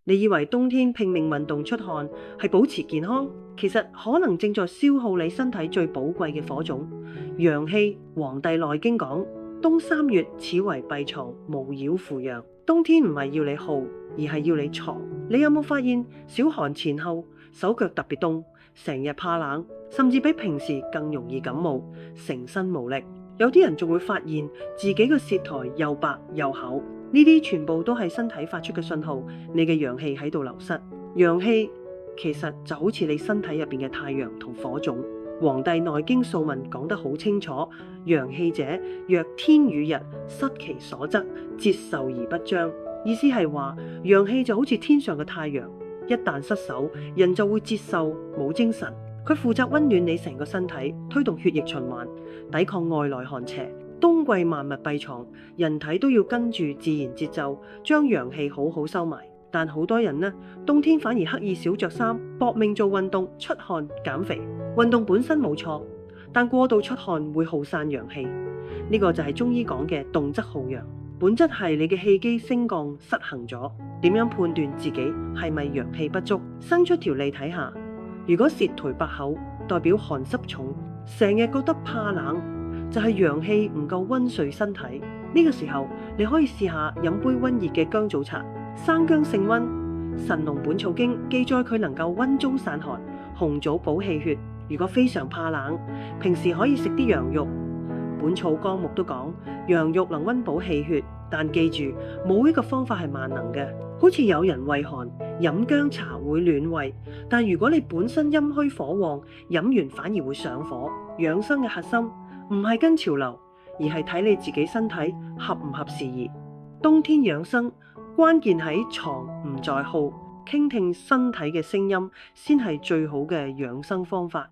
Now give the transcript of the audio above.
你以為冬天拼命運動出汗係保持健康，其實可能正在消耗你身體最寶貴嘅火種陽氣。黃帝內經講，冬三月，此為閉藏，無擾扶陽。冬天唔係要你耗，而係要你藏。你有冇發現小寒前後手腳特別凍，成日怕冷，甚至比平時更容易感冒，成身無力？有啲人仲會發現自己嘅舌苔又白又厚，呢啲全部都係身體發出嘅信號，你嘅陽氣喺度流失。陽氣其實就好似你身體入邊嘅太陽同火種。黃帝內經素問講得好清楚，陽氣者，若天與日，失其所則，節受而不彰。意思係話，陽氣就好似天上嘅太陽，一旦失守，人就會節受，冇精神。佢負責溫暖你成個身體，推動血液循環，抵抗外來寒邪。冬季萬物閉藏，人體都要跟住自然節奏，將陽氣好好收埋。但好多人呢，冬天反而刻意少着衫，搏命做運動、出汗減肥。運動本身冇錯，但過度出汗會耗散陽氣。呢個就係中醫講嘅動則耗陽，本質係你嘅氣機升降失衡咗。點樣判斷自己係咪陽氣不足？伸出條脷睇下。如果舌苔白厚，代表寒濕重，成日覺得怕冷，就係陽氣唔夠溫煦身體。呢個時候你可以試下飲杯溫熱嘅薑棗茶。生薑性溫，《神農本草經》記載佢能夠溫中散寒，紅棗補氣血。如果非常怕冷，平時可以食啲羊肉。本草綱目都講羊肉能溫補氣血，但記住冇一個方法係萬能嘅。好似有人畏寒，飲薑茶會暖胃，但如果你本身陰虛火旺，飲完反而會上火。養生嘅核心唔係跟潮流，而係睇你自己身體合唔合時宜。冬天養生關鍵喺藏唔在耗，傾聽身體嘅聲音先係最好嘅養生方法。